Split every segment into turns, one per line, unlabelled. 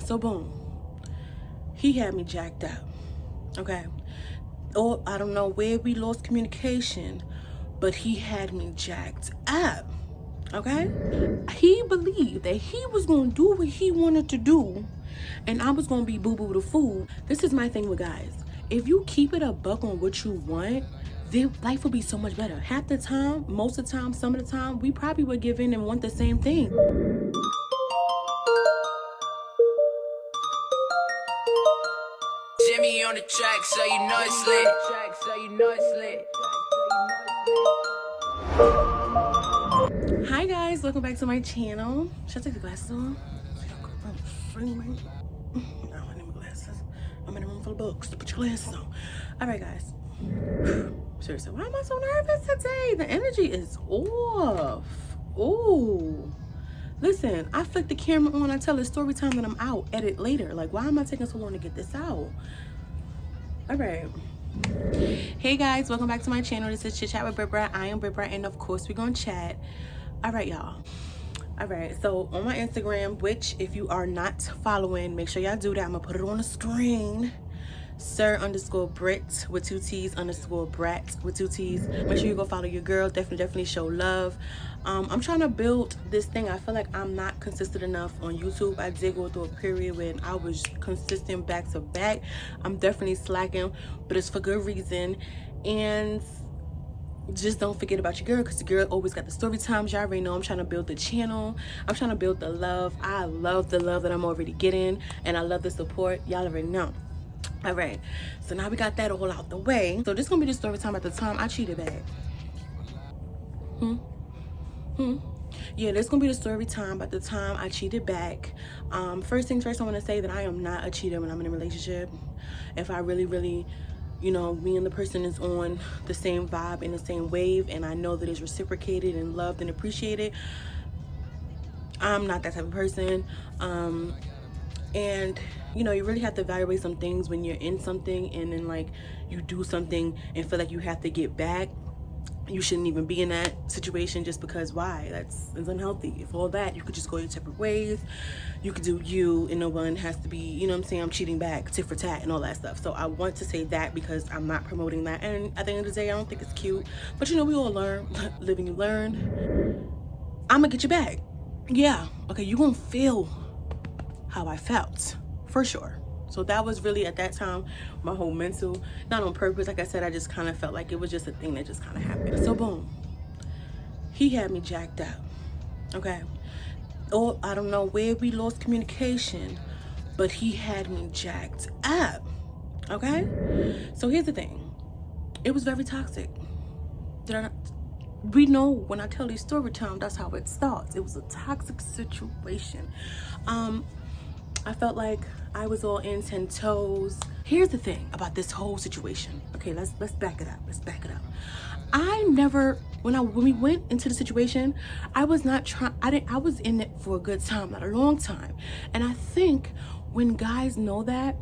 So boom, he had me jacked up. Okay. Oh, I don't know where we lost communication, but he had me jacked up. Okay. He believed that he was gonna do what he wanted to do, and I was gonna be boo-boo the fool. This is my thing with guys. If you keep it a buck on what you want, then life will be so much better. Half the time, most of the time, some of the time, we probably would give in and want the same thing.
Jimmy on the track, so you know it's lit.
Hi guys, welcome back to my channel. Should I take the glasses on? No, I need my glasses. I'm in a room full of books. Put your glasses on. All right, guys. Seriously, why am I so nervous today? The energy is off. Ooh. Listen, I flick the camera on. I tell a story time that I'm out. Edit later. Like, why am I taking so long to get this out? All right. Hey guys, welcome back to my channel. This is Chit Chat with Brit. I am Brit, and of course we're gonna chat. All right, y'all. All right, so on my Instagram, which if you are not following, make sure y'all do that. I'm gonna put it on the screen. Sir_Brit with 2 T's _Brat with 2 T's. Make sure you go follow your girl. Definitely show love. I'm trying to build this thing. I feel like I'm not consistent enough on YouTube. I did go through a period when I was consistent back to back. I'm definitely slacking, but it's for good reason. And just don't forget about your girl, because the girl always got the story times. Y'all already know I'm trying to build the channel. I'm trying to build the love. I love the love that I'm already getting, and I love the support. Y'all already know. All right, so now we got that all out the way. So this gonna be the story time at the time I cheated back. Yeah, this gonna be the story time at the time I cheated back. First things first, I want to say that I am not a cheater when I'm in a relationship. If I really, you know, me and the person is on the same vibe and the same wave, and I know that it's reciprocated and loved and appreciated, I'm not that type of person. And you know, you really have to evaluate some things when you're in something, and then like you do something and feel like you have to get back. You shouldn't even be in that situation, just because why? It's unhealthy. If all that, you could just go your separate ways. You could do you, and no one has to be, you know what I'm saying, I'm cheating back, tit for tat and all that stuff. So I want to say that because I'm not promoting that, and at the end of the day, I don't think it's cute. But you know, we all learn. Live and you learn. I'm gonna get you back. Yeah, okay, you gonna feel how I felt, for sure. So that was really, at that time, my whole mental, not on purpose, like I said, I just kind of felt like it was just a thing that just kind of happened. So boom, he had me jacked up. Okay. Oh, I don't know where we lost communication, but he had me jacked up. Okay. So here's the thing, it was very toxic. We know when I tell these story time, that's how it starts. It was a toxic situation. I felt like I was all in 10 toes. Here's the thing about this whole situation. Okay, let's back it up. Let's back it up. I never, when we went into the situation, I was not trying. I was in it for a good time, not a long time. And I think when guys know that,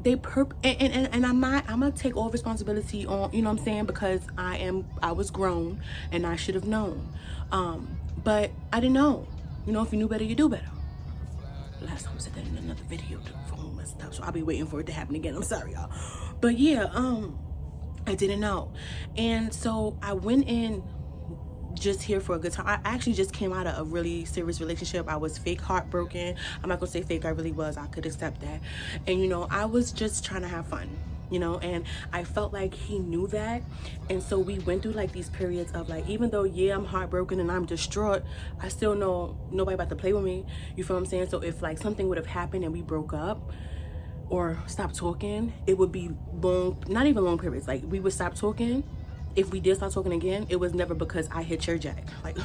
they and I'm gonna take all responsibility on, you know what I'm saying, because I was grown and I should have known. But I didn't know. You know, if you knew better, you do better. Last time I said that in another video, the phone messed up, so I'll be waiting for it to happen again. I'm sorry, y'all. But yeah, I didn't know. And so I went in just here for a good time. I actually just came out of a really serious relationship. I was fake heartbroken. I'm not gonna say fake, I really was. I could accept that. And you know, I was just trying to have fun, you know, and I felt like he knew that. And so we went through like these periods of like, even though, yeah, I'm heartbroken and I'm distraught, I still know nobody about to play with me. You feel what I'm saying? So if like something would have happened and we broke up or stopped talking, it would be long, not even long periods. Like we would stop talking. If we did start talking again, it was never because I hit your jack. Like,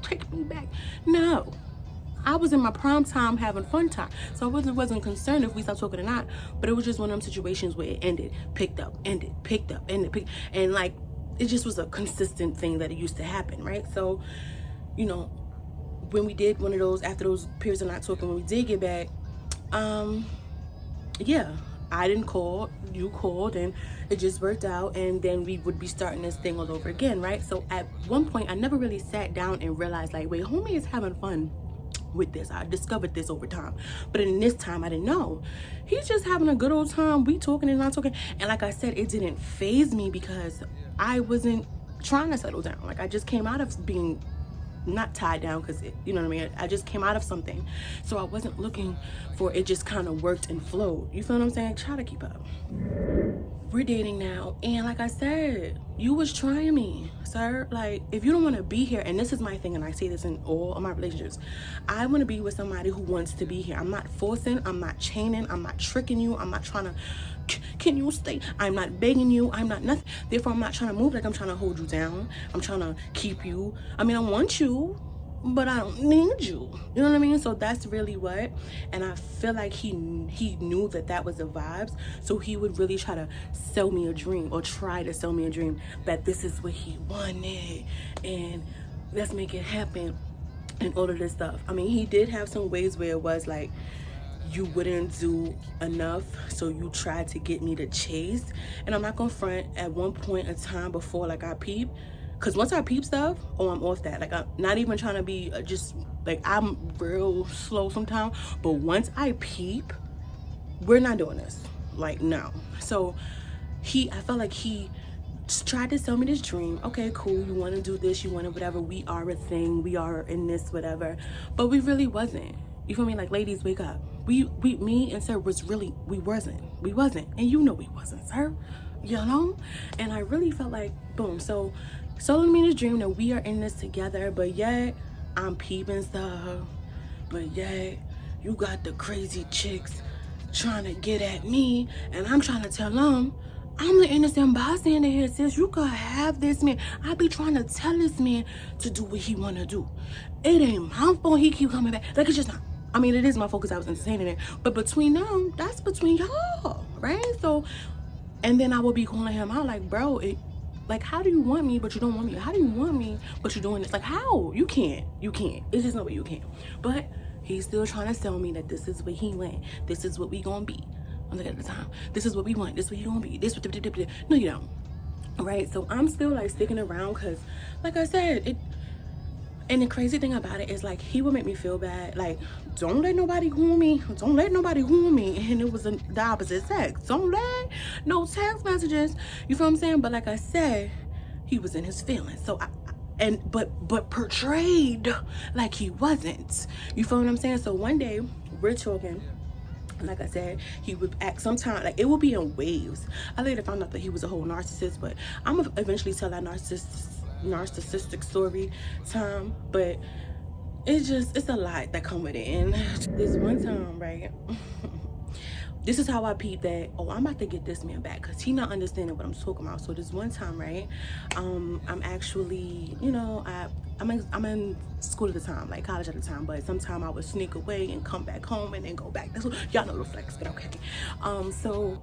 take me back. No. I was in my prime time having fun time. So I wasn't concerned if we stopped talking or not. But it was just one of them situations where it ended, picked up, ended, picked up, ended, and like, it just was a consistent thing that it used to happen, right? So, you know, when we did one of those, after those periods of not talking, when we did get back, yeah, I didn't call, you called, and it just worked out, and then we would be starting this thing all over again, right? So at one point, I never really sat down and realized like, wait, homie is having fun with this. I discovered this over time. But in this time, I didn't know. He's just having a good old time. We talking and not talking. And like I said, it didn't faze me because I wasn't trying to settle down. Like, I just came out of being not tied down, because you know what I mean, I just came out of something, so I wasn't looking for it. Just kind of worked and flowed. You feel what I'm saying? Try to keep up. We're dating now, and like I said, you was trying me, sir. Like, if you don't want to be here, and this is my thing, and I say this in all of my relationships, I want to be with somebody who wants to be here. I'm not forcing, I'm not chaining, I'm not tricking you, I'm not trying to, can you stay? I'm not begging you, I'm not nothing. Therefore, I'm not trying to move like I'm trying to hold you down. I'm trying to keep you. I mean, I want you, but I don't need you. You know what I mean? So that's really what. And I feel like he knew that was the vibes. So he would really try to sell me a dream, or try to sell me a dream, that this is what he wanted, and let's make it happen, and all of this stuff. I mean, he did have some ways where it was like, you wouldn't do enough, so you tried to get me to chase. And I'm not gonna front, at one point in time before, like, I peep, because once I peep stuff, oh, I'm off that. Like, I'm not even trying to be just like, I'm real slow sometimes, but once I peep, we're not doing this. Like, no. So I felt like he tried to sell me this dream. Okay, cool, you want to do this, you want to whatever, we are a thing, we are in this whatever, but we really wasn't. You feel me? Like, ladies, wake up. Me and sir was really, we wasn't, and you know we wasn't, sir, you know. And I really felt like, boom. So selling me this dream that we are in this together, but yet I'm peeping stuff, but yet you got the crazy chicks trying to get at me, and I'm trying to tell them I'm the innocent bystander here, sis. You could have this man. I be trying to tell this man to do what he want to do. It ain't my fault he keep coming back. Like, it's just not. I mean, it is my fault because I was entertaining it. But between them, that's between y'all, right? So, and then I would be calling him out like, bro, like, how do you want me, but you don't want me? How do you want me, but you're doing this? Like, how? You can't. It's just no way you can. But he's still trying to sell me that this is what he went. This is what we gonna be. I'm looking at the time. This is what we want. This is what you gonna be. This, no, you don't. Right? So I'm still like sticking around because, like I said, and the crazy thing about it is, like, he would make me feel bad. Like, don't let nobody groom me. Don't let nobody groom me. And it was the opposite sex. Don't let no text messages. You feel what I'm saying? But like I said, he was in his feelings. So but portrayed like he wasn't. You feel what I'm saying? So one day we're talking. Like I said, he would act sometimes, like, it would be in waves. I later found out that he was a whole narcissist, but I'm gonna eventually tell that narcissistic story time. But it's a lot that come with it. And this one time, right, this is how I peeped that, oh, I'm about to get this man back, because he not understanding what I'm talking about. So this one time, right, I'm actually, you know, I'm in school at the time, like college at the time, but sometime I would sneak away and come back home and then go back. That's what, y'all know the flex, but okay. So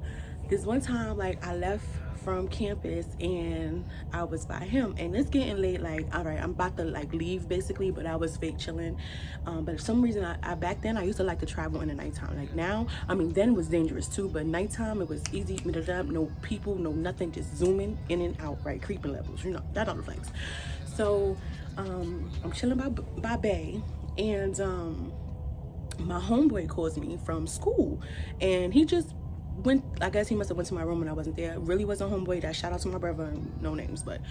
this one time, like, I left from campus and I was by him, and it's getting late. Like, all right, I'm about to like leave basically, but I was fake chilling. But for some reason, I back then I used to like to travel in the nighttime. Like now, I mean, then it was dangerous too, but nighttime it was easy. No people, no nothing, just zooming in and out, right? Creeping levels, you know, that on the flex. So I'm chilling by Bay, and my homeboy calls me from school, and he just went, I guess he must have went to my room when I wasn't there. Really wasn't homeboy. That shout out to my brother, no names, but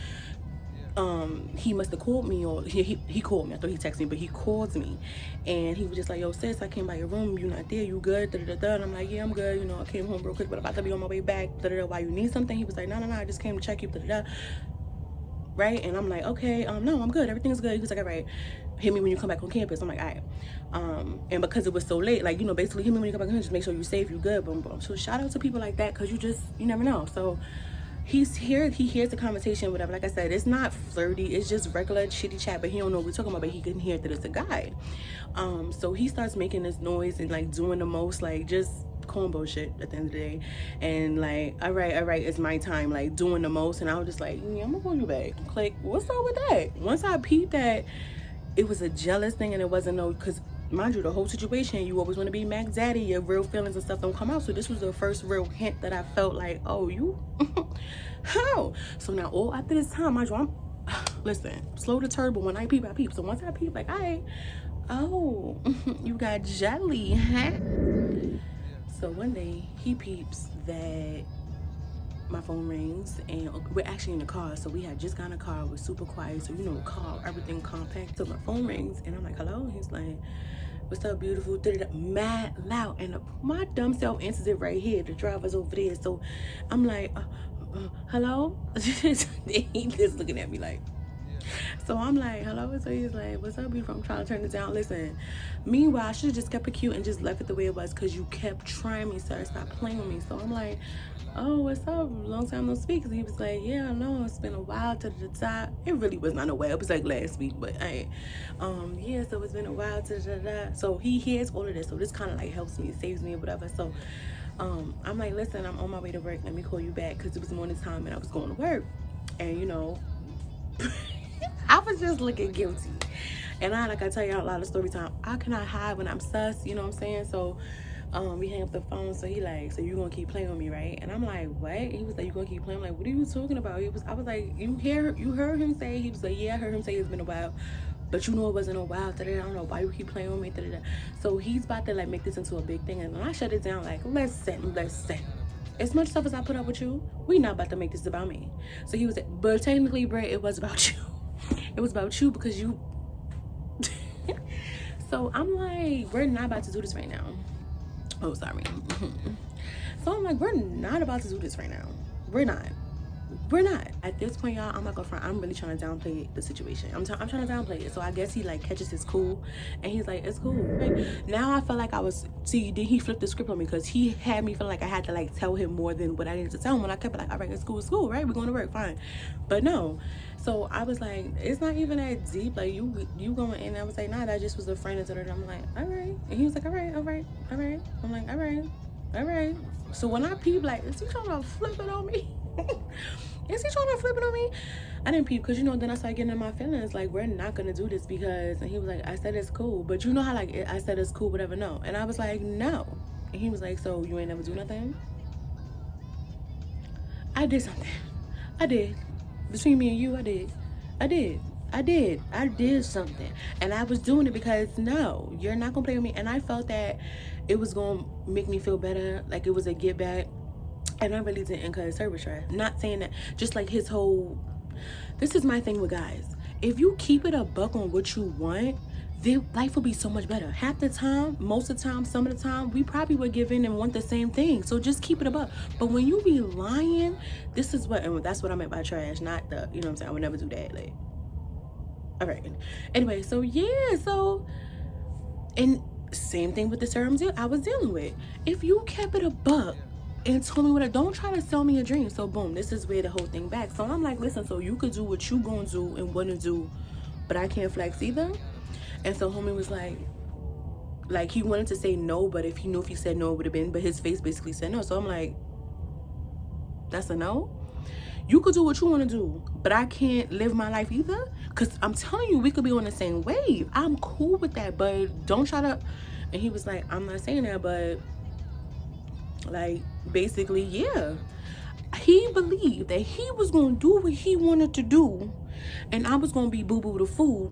he must have called me, or he called me. I thought he texted me, but he called me, and he was just like, yo sis, I came by your room, you not there, you good, and I'm like, yeah, I'm good, you know, I came home real quick, but I'm about to be on my way back, why you need something? He was like, no, I just came to check you, right? And I'm like, okay, no, I'm good, everything's good. He was like, all right, hit me when you come back on campus. I'm like, all right. And because it was so late, like, you know, basically hit me when you come back on campus, just make sure you're safe, you're good, boom, boom. So shout out to people like that, because you never know. So he's here, he hears the conversation, whatever. Like I said, it's not flirty, it's just regular chitty chat, but he don't know what we're talking about, but he can hear that it's a guy. So he starts making this noise and like doing the most, like, just combo shit at the end of the day, and like, all right, it's my time, like doing the most. And I was just like, yeah, I'm gonna call you back. Like, what's up with that? Once I peeped that it was a jealous thing, and it wasn't no, because mind you, the whole situation, you always want to be Mac Daddy, your real feelings and stuff don't come out. So this was the first real hint that I felt like, oh, you how? So now all after this time, mind you, I'm listen, slow the turbo. When I peep, I peep. So once I peep, like, all right, oh, you got jelly, huh? So one day he peeps that my phone rings, and we're actually in the car, so we had just got in a car. We're super quiet, so you know, car, everything compact. So my phone rings, and I'm like, hello? And he's like, what's up, beautiful? Mad loud, and my dumb self answers it right here. The driver's over there, so I'm like, hello? He's just looking at me like. So I'm like, hello? So he's like, what's up, beautiful? I'm trying to turn it down. Listen, meanwhile, I should have just kept it cute and just left it the way it was, because you kept trying me, sir. Stop playing with me. So I'm like, oh, what's up? Long time no speak. He was like, yeah, I know, it's been a while to the top. It really was not a while. It was like last week, but yeah, so it's been a while to the. So he hears all of this, so this kind of like helps me, saves me or whatever. So I'm like, listen, I'm on my way to work. Let me call you back, because it was morning time and I was going to work. And you know, I was just looking guilty. And like I tell y'all a lot of story time, I cannot hide when I'm sus, you know what I'm saying? So we hang up the phone. So he like, so you gonna keep playing with me, right? And I'm like, what? He was like, you gonna keep playing? I'm like, what are you talking about? I was like, you heard him say? He was like, yeah, I heard him say it's been a while, but you know it wasn't a while. I don't know why you keep playing with me. So he's about to like make this into a big thing, and I shut it down. Like, listen. As much stuff as I put up with you, we not about to make this about me. So he was like, but technically, Brett, it was about you. It was about you because you. So I'm like, we're not about to do this right now. Oh, sorry. So I'm like, we're not about to do this right now. We're not. At this point, y'all, I'm not gonna front. I'm really trying to downplay the situation. I'm trying to downplay it. So I guess he like catches his cool, and he's like, it's cool. Like, now I felt like I was. See, then he flipped the script on me, because he had me feel like I had to like tell him more than what I needed to tell him. When I kept it like, all right, it's cool, right? We're going to work, fine. But no. So I was like, it's not even that deep. Like you going in. I was like, nah, that just was a friend. And I'm like, all right. And he was like, all right. I'm like, all right. So when I peep, like, is he trying to flip it on me? Is he trying to flip it on me? I didn't peep, because you know, then I started getting in my feelings, like, we're not gonna do this because, and he was like, I said it's cool, but you know how like I said it's cool, whatever, no. And I was like, no. And he was like, so you ain't never do nothing? I did something. I did. Between me and you, I did something. And I was doing it because, no, you're not gonna play with me. And I felt that it was gonna make me feel better, like it was a get back. And I really didn't, because service trash. Not saying that, just like his whole, this is my thing with guys. If you keep it a buck on what you want, then life will be so much better. Half the time, most of the time, some of the time, we probably would give in and want the same thing. So just keep it a buck. But when you be lying, this is what, and that's what I meant by trash, not the, you know what I'm saying? I would never do that. Like, all right. Anyway, so yeah, so, and same thing with the serums I was dealing with. If you kept it a buck and told me don't try to sell me a dream. So boom, this is where the whole thing back. So I'm like, listen, so you could do what you gonna do and wanna do, but I can't flex either. And so homie was like he wanted to say no, but if he knew if he said no, it would have been, but his face basically said no. So I'm like, that's a no? You could do what you want to do, but I can't live my life either? Because I'm telling you, we could be on the same wave. I'm cool with that, but don't try to. And he was like, I'm not saying that, but like, basically, yeah. He believed that he was going to do what he wanted to do, and I was going to be boo-boo the fool.